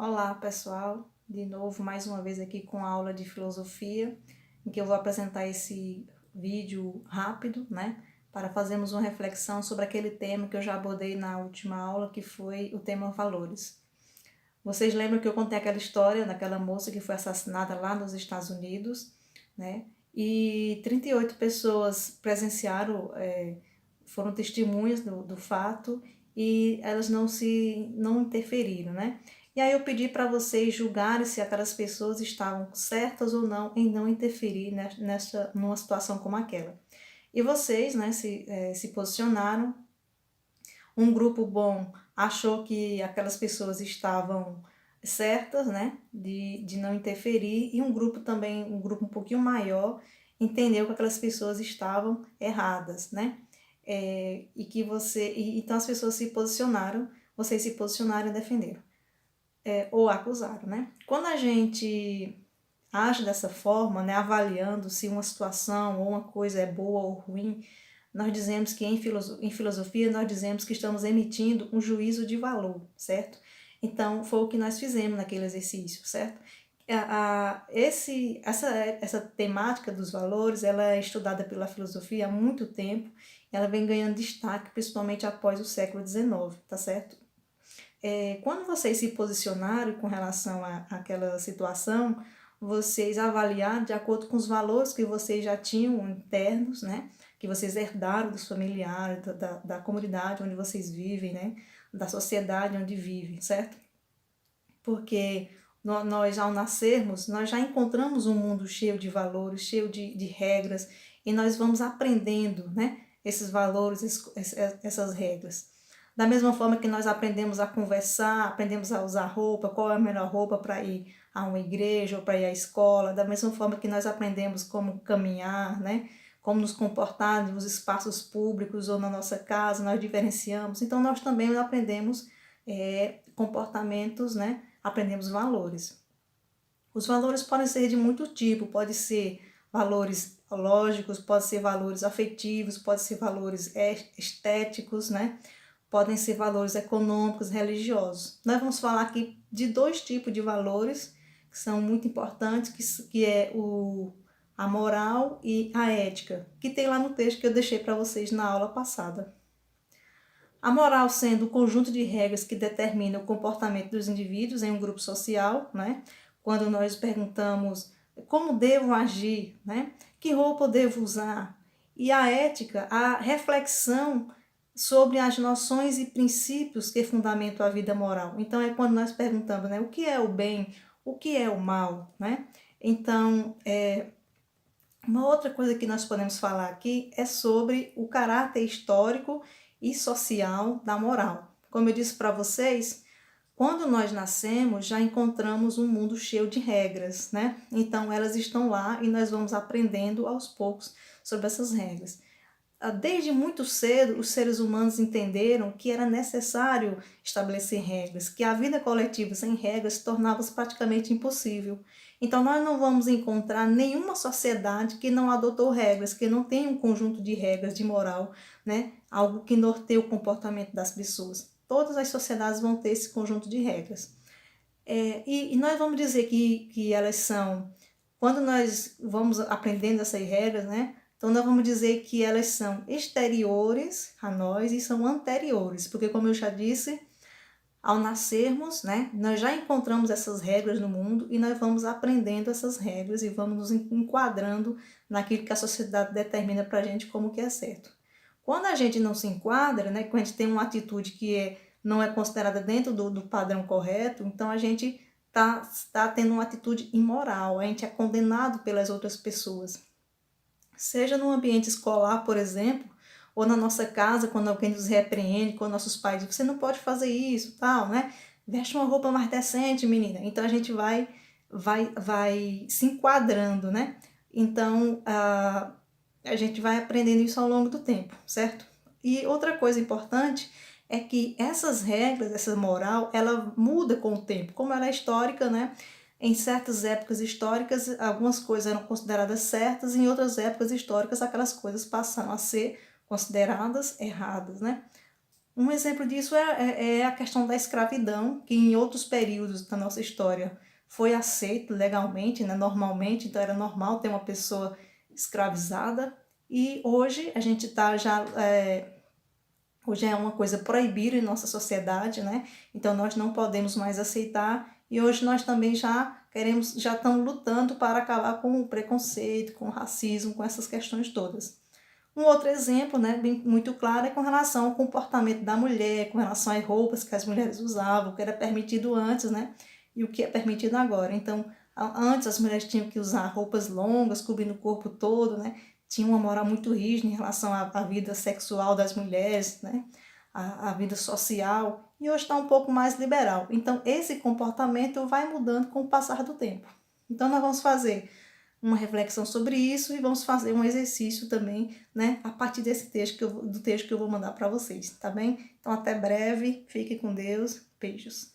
Olá pessoal, de novo mais uma vez aqui com a aula de filosofia, em que eu vou apresentar esse vídeo rápido, para fazermos uma reflexão sobre aquele tema que eu já abordei na última aula, que foi o tema valores. Vocês lembram que eu contei aquela história daquela moça que foi assassinada lá nos Estados Unidos, né? E 38 pessoas presenciaram, foram testemunhas do fato e elas não interferiram, né? E aí eu pedi para vocês julgarem se aquelas pessoas estavam certas ou não em não interferir numa situação como aquela. E vocês, né, se posicionaram. Um grupo bom achou que aquelas pessoas estavam certas, né, de não interferir, e um grupo também, um grupo um pouquinho maior, entendeu que aquelas pessoas estavam erradas, né? Então as pessoas se posicionaram, vocês se posicionaram e defenderam, ou acusaram, né? Quando a gente age dessa forma, né, avaliando se uma situação ou uma coisa é boa ou ruim, nós dizemos que em filosofia nós dizemos que estamos emitindo um juízo de valor, certo? Então foi o que nós fizemos naquele exercício, certo? Essa temática dos valores, ela é estudada pela filosofia há muito tempo, ela vem ganhando destaque principalmente após o século XIX, tá certo? Quando vocês se posicionaram com relação àquela situação, vocês avaliaram de acordo com os valores que vocês já tinham internos, né? Que vocês herdaram dos familiares, da comunidade onde vocês vivem, né? Da sociedade onde vivem, certo? Porque nós, ao nascermos, nós já encontramos um mundo cheio de valores, cheio de regras, e nós vamos aprendendo, né? Esses valores, essas regras. Da mesma forma que nós aprendemos a conversar, aprendemos a usar roupa, qual é a melhor roupa para ir a uma igreja ou para ir à escola, da mesma forma que nós aprendemos como caminhar, né? Como nos comportar nos espaços públicos ou na nossa casa, nós diferenciamos. Então, nós também aprendemos comportamentos, né? Aprendemos valores. Os valores podem ser de muito tipo, pode ser valores lógicos, pode ser valores afetivos, pode ser valores estéticos, né? Podem ser valores econômicos, religiosos. Nós vamos falar aqui de dois tipos de valores que são muito importantes, que é a moral e a ética, que tem lá no texto que eu deixei para vocês na aula passada. A moral sendo o conjunto de regras que determina o comportamento dos indivíduos em um grupo social, né? Quando nós perguntamos como devo agir, né? Que roupa eu devo usar? E a ética, a reflexão sobre as noções e princípios que fundamentam a vida moral. Então é quando nós perguntamos, né, o que é o bem, o que é o mal, né? Então, uma outra coisa que nós podemos falar aqui é sobre o caráter histórico e social da moral. Como eu disse para vocês, quando nós nascemos, já encontramos um mundo cheio de regras, né? Então elas estão lá e nós vamos aprendendo aos poucos sobre essas regras. Desde muito cedo, os seres humanos entenderam que era necessário estabelecer regras, que a vida coletiva sem regras tornava-se praticamente impossível. Então, nós não vamos encontrar nenhuma sociedade que não adotou regras, que não tenha um conjunto de regras de moral, né? Algo que norteie o comportamento das pessoas. Todas as sociedades vão ter esse conjunto de regras. E nós vamos dizer que elas são, quando nós vamos aprendendo essas regras, né? Então, nós vamos dizer que elas são exteriores a nós e são anteriores, porque, como eu já disse, ao nascermos, né, nós já encontramos essas regras no mundo e nós vamos aprendendo essas regras e vamos nos enquadrando naquilo que a sociedade determina para a gente como que é certo. Quando a gente não se enquadra, né, quando a gente tem uma atitude que não é considerada dentro do padrão correto, então a gente tá tendo uma atitude imoral, a gente é condenado pelas outras pessoas. Seja no ambiente escolar, por exemplo, ou na nossa casa, quando alguém nos repreende, quando nossos pais dizem, você não pode fazer isso, tal, né? Veste uma roupa mais decente, menina. Então a gente vai se enquadrando, né? Então a gente vai aprendendo isso ao longo do tempo, certo? E outra coisa importante é que essas regras, essa moral, ela muda com o tempo. Como ela é histórica, né? Em certas épocas históricas, algumas coisas eram consideradas certas, e em outras épocas históricas, aquelas coisas passaram a ser consideradas erradas, né? Um exemplo disso é a questão da escravidão, que em outros períodos da nossa história foi aceito legalmente, né, normalmente, então era normal ter uma pessoa escravizada, e hoje a gente está já hoje é uma coisa proibida em nossa sociedade, né? Então nós não podemos mais aceitar, e hoje nós também já estamos lutando para acabar com o preconceito, com o racismo, com essas questões todas. Um outro exemplo, né, muito claro, é com relação ao comportamento da mulher, com relação às roupas que as mulheres usavam, o que era permitido antes, né, e o que é permitido agora. Então, antes as mulheres tinham que usar roupas longas, cobrindo o corpo todo, né, tinha uma moral muito rígida em relação à vida sexual das mulheres, né, a vida social, e hoje está um pouco mais liberal. Então, esse comportamento vai mudando com o passar do tempo. Então, nós vamos fazer uma reflexão sobre isso e vamos fazer um exercício também, né, a partir desse texto do texto que eu vou mandar para vocês, tá bem? Então até breve, fique com Deus, beijos.